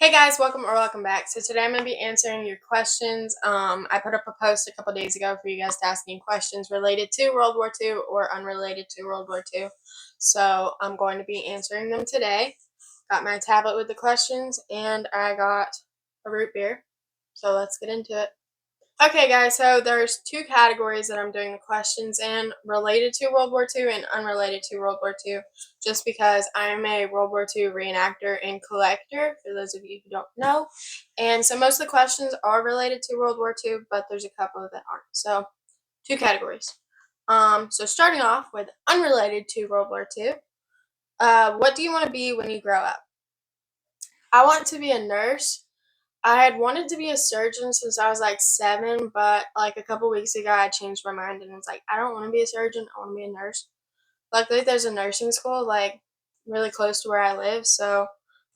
Hey guys, welcome back. So today I'm going to be answering your questions. I put up a post a couple days ago for you guys to ask me questions related to World War II or unrelated to World War II. So I'm going to be answering them today. Got my tablet with the questions and I got a root beer. So let's get into it. Okay guys, so there's two categories that I'm doing the questions in, related to World War II and unrelated to World War II, just because I'm a World War II reenactor and collector, for those of you who don't know. And so most of the questions are related to World War II, but there's a couple that aren't. So two categories. So starting off with unrelated to World War II, what do you want to be when you grow up? I want to be a nurse. I had wanted to be a surgeon since I was like 7, but like a couple weeks ago I changed my mind and was like, I don't want to be a surgeon, I want to be a nurse. Luckily there's a nursing school like really close to where I live, so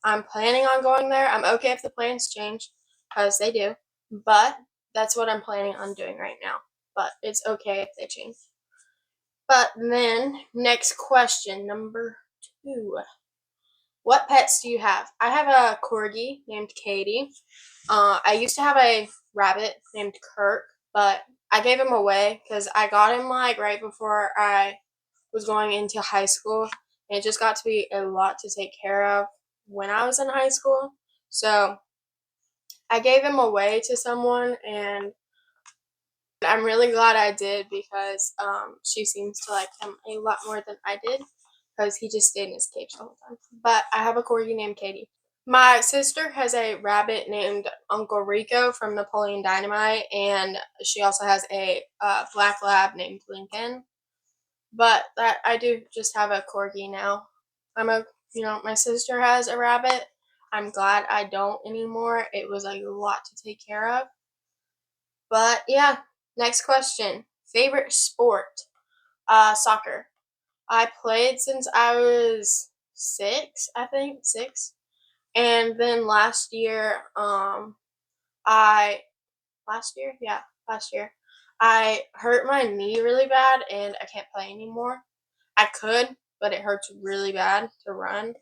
I'm planning on going there. I'm okay if the plans change, because they do, but that's what I'm planning on doing right now. But it's okay if they change. But then, next question, number 2. What pets do you have? I have a corgi named Katie. I used to have a rabbit named Kirk, but I gave him away because I got him like right before I was going into high school. And it just got to be a lot to take care of when I was in high school. So I gave him away to someone, and I'm really glad I did because she seems to like him a lot more than I did, because he just stayed in his cage the whole time. But I have a corgi named Katie. My sister has a rabbit named Uncle Rico from Napoleon Dynamite, and she also has a black lab named Lincoln. But that I do just have a corgi now. My sister has a rabbit. I'm glad I don't anymore. It was a lot to take care of. But yeah, next question. Favorite sport? Soccer. I played since I was 6, I think, 6. And then I last year, I hurt my knee really bad and I can't play anymore. I could, but it hurts really bad to run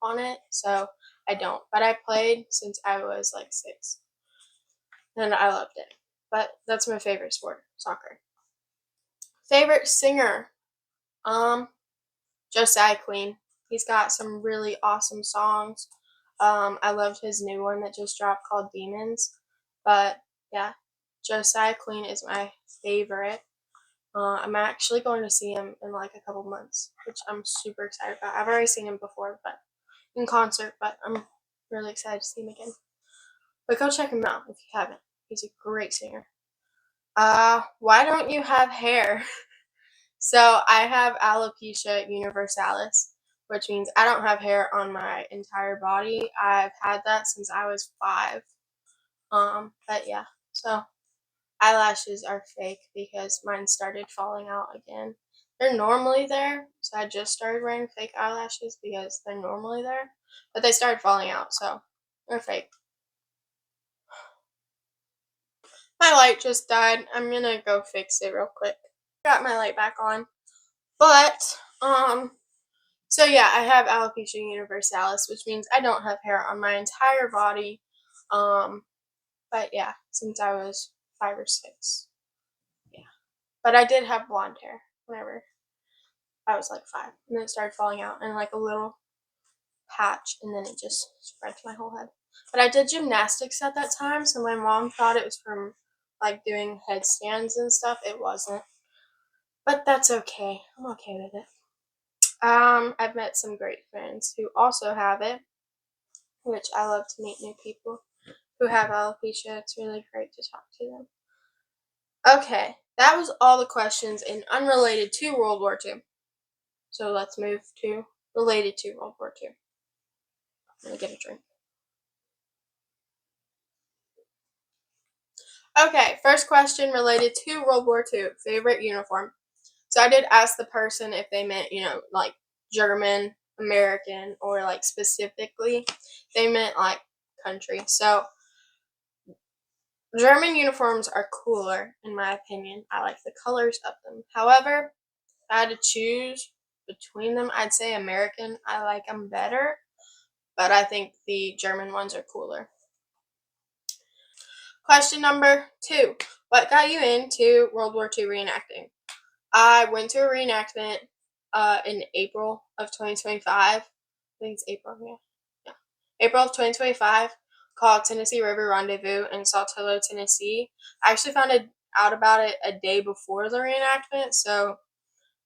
on it, so I don't. But I played since I was like 6, and I loved it. But that's my favorite sport, soccer. Favorite singer? Um, Josiah Queen. He's got some really awesome songs. I loved his new one that just dropped called Demons. But yeah, Josiah Queen is my favorite. I'm actually going to see him in like a couple months, which I'm super excited about. I've already seen him before, but in concert, but I'm really excited to see him again. But go check him out if you haven't. He's a great singer. Why don't you have hair? So I have alopecia universalis, which means I don't have hair on my entire body. I've had that since I was 5. But yeah, so eyelashes are fake because mine started falling out again. They're normally there, so I just started wearing fake eyelashes because they're normally there, but they started falling out, so they're fake. My light just died. I'm gonna go fix it real quick. Got my light back on. But, so yeah, I have alopecia universalis, which means I don't have hair on my entire body. But yeah, since I was 5 or 6. Yeah. But I did have blonde hair whenever I was like 5. And then it started falling out in like a little patch, and then it just spread to my whole head. But I did gymnastics at that time, so my mom thought it was from like doing headstands and stuff. It wasn't. But that's okay. I'm okay with it. I've met some great friends who also have it, which I love to meet new people who have alopecia. It's really great to talk to them. Okay, that was all the questions in unrelated to World War II. So let's move to related to World War II. I'm gonna get a drink. Okay, first question related to World War II. Favorite uniform? So I did ask the person if they meant, like German, American, or like specifically. They meant like country. So German uniforms are cooler, in my opinion. I like the colors of them. However, if I had to choose between them, I'd say American. I like them better. but I think the German ones are cooler. Question number 2. What got you into World War II reenacting? I went to a reenactment in April of 2025. I think it's April, yeah. April of 2025, called Tennessee River Rendezvous in Saltillo, Tennessee. I actually found out about it a day before the reenactment, so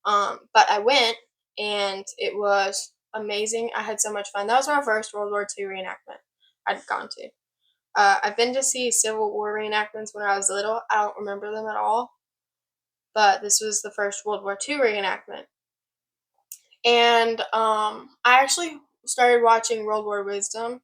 but I went and it was amazing. I had so much fun. That was my first World War II reenactment I'd gone to. I've been to see Civil War reenactments when I was little. I don't remember them at all, but this was the first World War II reenactment. And I actually started watching World War Wisdom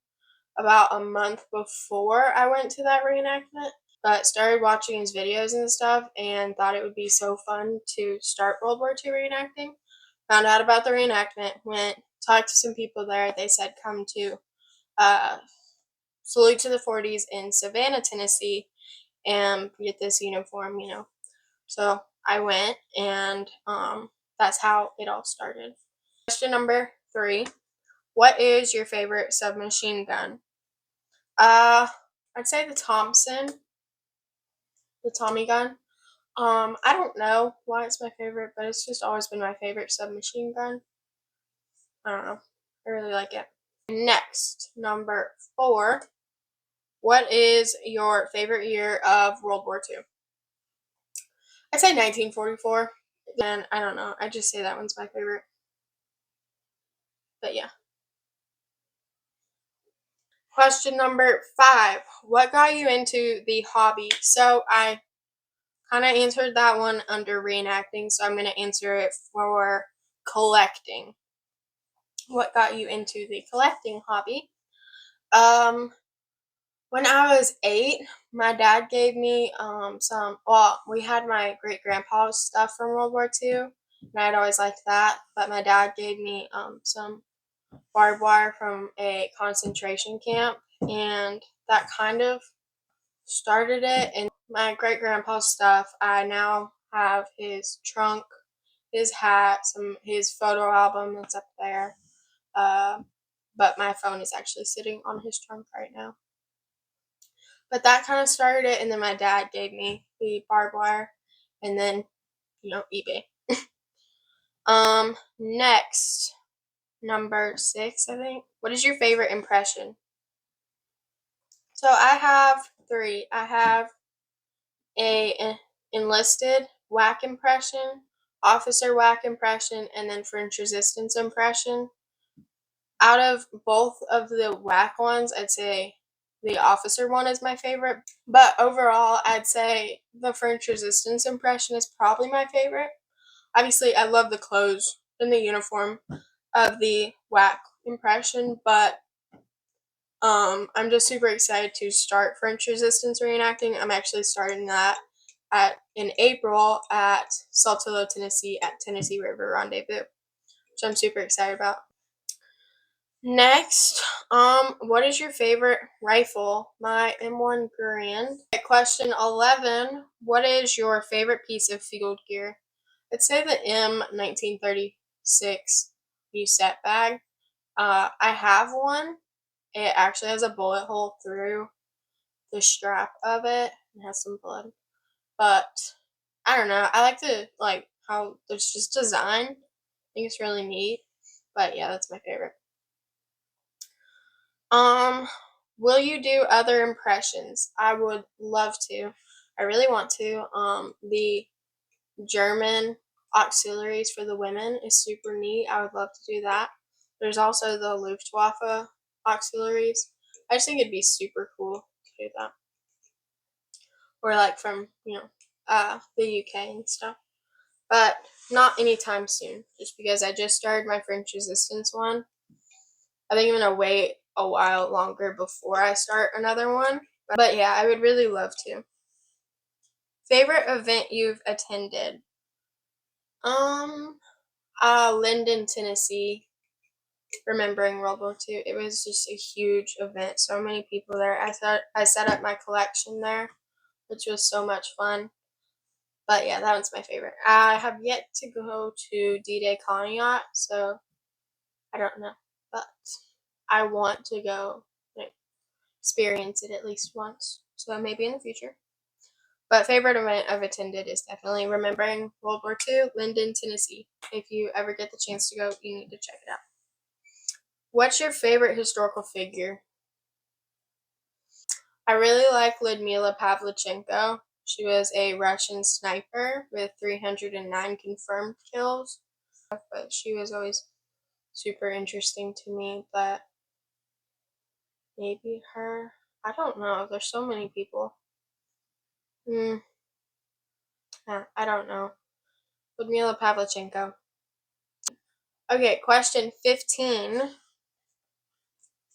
about a month before I went to that reenactment, but started watching his videos and stuff and thought it would be so fun to start World War II reenacting. Found out about the reenactment, went, talked to some people there. They said come to Salute to the 40s in Savannah, Tennessee, and get this uniform, So I went, and that's how it all started. Question number 3. What is your favorite submachine gun? I'd say the Thompson, the Tommy gun. I don't know why it's my favorite, but it's just always been my favorite submachine gun. I don't know. I really like it. Next, number 4. What is your favorite year of World War II? I'd say 1944. And I don't know. I just say that one's my favorite. But yeah. Question number 5. What got you into the hobby? So I kind of answered that one under reenacting, so I'm going to answer it for collecting. What got you into the collecting hobby? When I was 8, my dad gave me we had my great grandpa's stuff from World War II, and I'd always liked that, but my dad gave me some barbed wire from a concentration camp, and that kind of started it. And my great grandpa's stuff, I now have his trunk, his hat, his photo album that's up there. But my phone is actually sitting on his trunk right now. But that kind of started it, and then my dad gave me the barbed wire, and then, eBay. Next, number 6, I think. What is your favorite impression? So I have 3. I have a enlisted whack impression, officer whack impression, and then French resistance impression. Out of both of the whack ones, I'd say the officer one is my favorite. But overall, I'd say the French resistance impression is probably my favorite. Obviously, I love the clothes and the uniform of the whack impression, but I'm just super excited to start French resistance reenacting. I'm actually starting that in April at Saltillo, Tennessee at Tennessee River Rendezvous, which I'm super excited about. Next, what is your favorite rifle? My M1 Garand. Question 11, what is your favorite piece of field gear? I'd say the M1936 Musette bag. I have one. It actually has a bullet hole through the strap of it. It has some blood. But I don't know. I like how there's just design. I think it's really neat. But yeah, that's my favorite. Will you do other impressions? I would love to. I really want to. The German auxiliaries for the women is super neat. I would love to do that. There's also the Luftwaffe auxiliaries. I just think it'd be super cool to do that. Or like from, the UK and stuff. But not anytime soon, just because I just started my French resistance one. I think I'm gonna wait a while longer before I start another one. But yeah, I would really love to. Favorite event you've attended? Linden, Tennessee. Remembering World War II. It was just a huge event. So many people there. I set up my collection there, which was so much fun. But yeah, that one's my favorite. I have yet to go to D-Day Conneaut, so I don't know. But I want to go like, experience it at least once. So maybe in the future. But favorite event I've attended is definitely Remembering World War II, Linden, Tennessee. If you ever get the chance to go, you need to check it out. What's your favorite historical figure? I really like Ludmila Pavlichenko. She was a Russian sniper with 309 confirmed kills. But she was always super interesting to me. But maybe her. I don't know. There's so many people. I don't know. Ludmila Pavlichenko. Okay, question 15.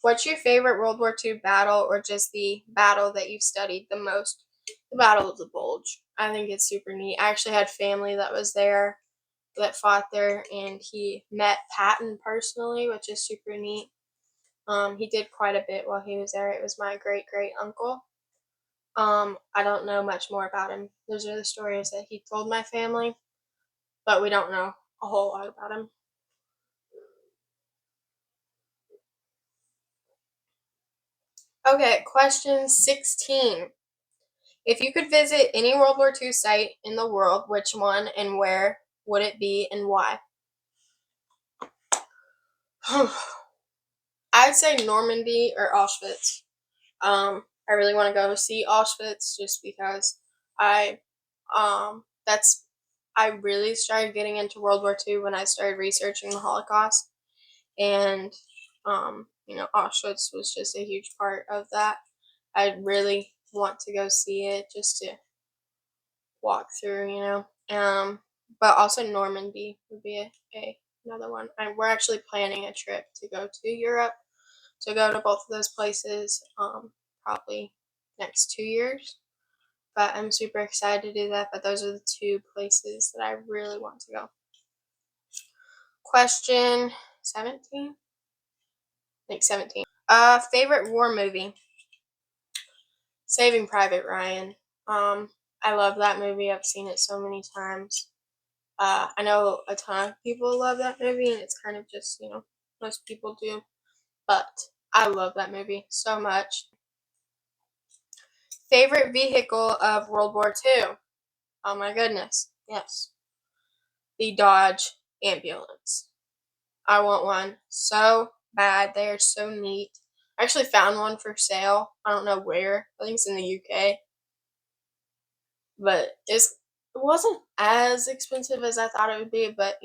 What's your favorite World War II battle, or just the battle that you've studied the most? The Battle of the Bulge. I think it's super neat. I actually had family that was there, that fought there, and he met Patton personally, which is super neat. He did quite a bit while he was there. It was my great great uncle. I don't know much more about him. Those are the stories that he told my family, but we don't know a whole lot about him. Okay, question 16. If you could visit any World War II site in the world, which one and where would it be and why? I'd say Normandy or Auschwitz. I really want to go see Auschwitz just because I that's I really started getting into World War II when I started researching the Holocaust, and Auschwitz was just a huge part of that. I really want to go see it just to walk through. But also Normandy would be another one. And we're actually planning a trip to go to Europe to go to both of those places, probably next 2 years. But I'm super excited to do that. But those are the two places that I really want to go. Question 17? I think 17. Favorite war movie? Saving Private Ryan. I love that movie. I've seen it so many times. I know a ton of people love that movie, and it's kind of just, most people do. But I love that movie so much. Favorite vehicle of World War II? Oh my goodness. Yes. The Dodge ambulance. I want one so bad. They are so neat. I actually found one for sale. I don't know where. I think it's in the UK. But it wasn't as expensive as I thought it would be, but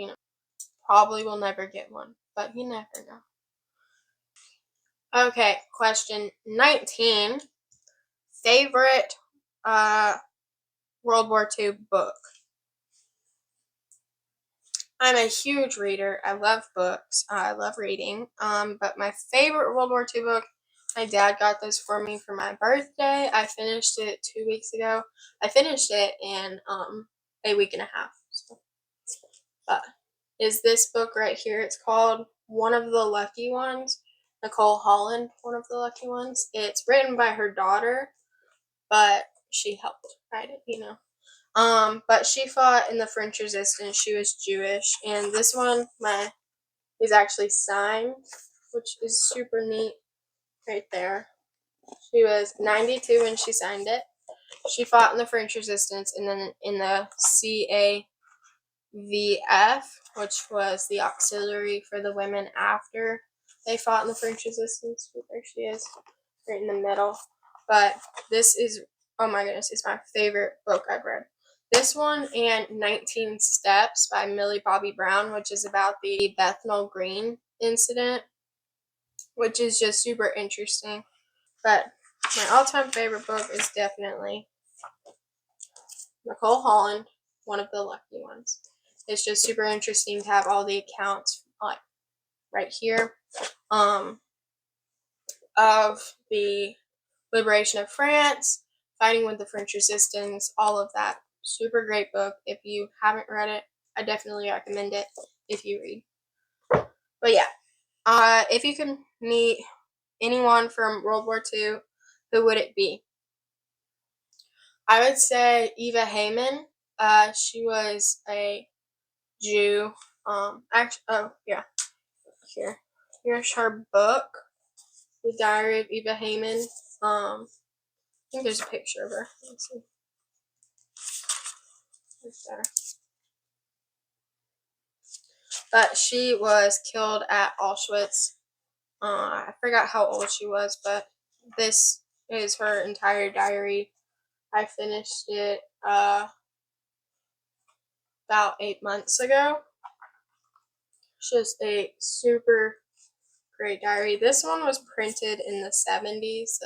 probably will never get one. But you never know. Okay, question 19. Favorite World War II book? I'm a huge reader. I love books. I love reading. But my favorite World War II book, my dad got this for me for my birthday. I finished it 2 weeks ago. I finished it in a week and a half. So, is this book right here. It's called One of the Lucky Ones. Nicole Holland, One of the Lucky Ones. It's written by her daughter, but she helped write it. But she fought in the French Resistance. She was Jewish, and this one is actually signed, which is super neat, right there. She was 92 when she signed it. She fought in the French Resistance, and then in the CAVF, which was the auxiliary for the women after they fought in the French Resistance. There she is, right in the middle. But this is, oh my goodness, it's my favorite book I've read. This one and 19 Steps by Millie Bobby Brown, which is about the Bethnal Green incident, which is just super interesting. But my all-time favorite book is definitely Nicole Holland, One of the Lucky Ones. It's just super interesting to have all the accounts like right here of the liberation of France, fighting with the French Resistance, all of that. Super great book. If you haven't read it, I definitely recommend it if you read. But yeah, if you can meet anyone from World War II, who would it be? I would say Eva Heyman. She was a Jew. Oh yeah, here's her book. The Diary of Eva Heyman. I think there's a picture of her. Let's see. Right there. But she was killed at Auschwitz. I forgot how old she was, but this is her entire diary. I finished it about 8 months ago. It's just a super great diary. This one was printed in the 70s.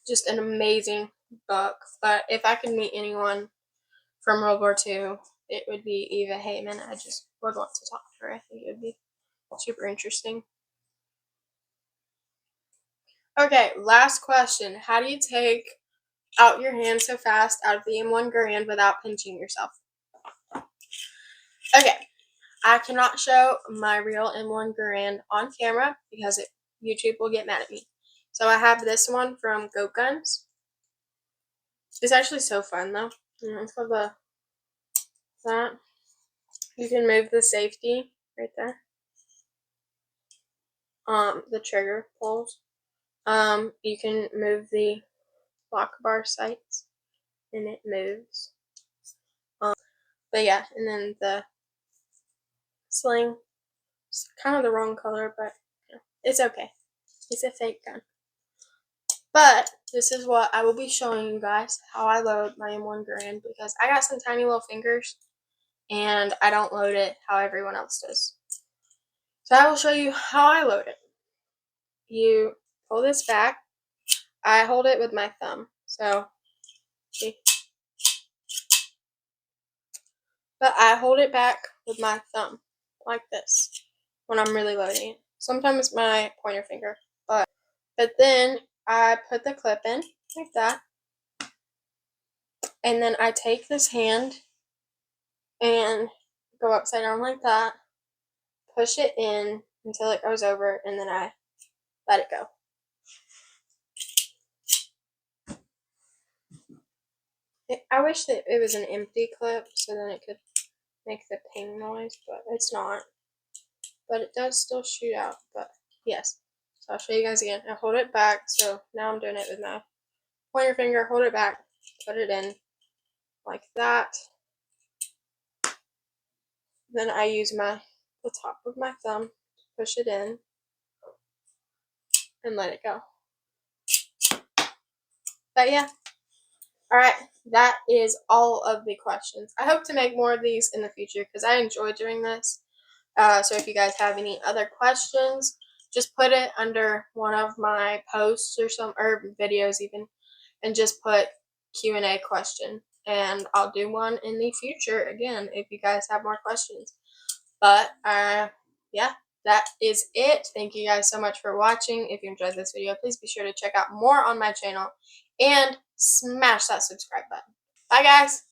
Just an amazing book. But if I could meet anyone from World War II, it would be Eva Heyman. I just would want to talk to her. I think it would be super interesting. Okay, last question. How do you take out your hand so fast out of the M1 Garand without pinching yourself? Okay, I cannot show my real M1 Garand on camera because YouTube will get mad at me. So I have this one from Goat Guns. It's actually so fun though. It's called that. You can move the safety right there. The trigger pulls. You can move the lock bar sights and it moves. But yeah, and then the sling. It's kind of the wrong color, but it's okay. It's a fake gun. But this is what I will be showing you guys, how I load my M1 Garand, because I got some tiny little fingers and I don't load it how everyone else does. So I will show you how I load it. You pull this back. I hold it with my thumb. So, see? But I hold it back with my thumb, like this, when I'm really loading it. Sometimes my pointer finger, but then I put the clip in, like that. And then I take this hand and go upside down like that, push it in until it goes over, and then I let it go. I wish that it was an empty clip so then it could make the ping noise, but it's not. But it does still shoot out, but yes. So I'll show you guys again. I hold it back, so now I'm doing it with my pointer finger, hold it back, put it in like that. Then I use the top of my thumb to push it in and let it go. But yeah. Alright, that is all of the questions. I hope to make more of these in the future because I enjoy doing this. So if you guys have any other questions, just put it under one of my posts or videos even, and just put Q&A question. And I'll do one in the future again if you guys have more questions. But yeah, that is it. Thank you guys so much for watching. If you enjoyed this video, please be sure to check out more on my channel and smash that subscribe button. Bye guys!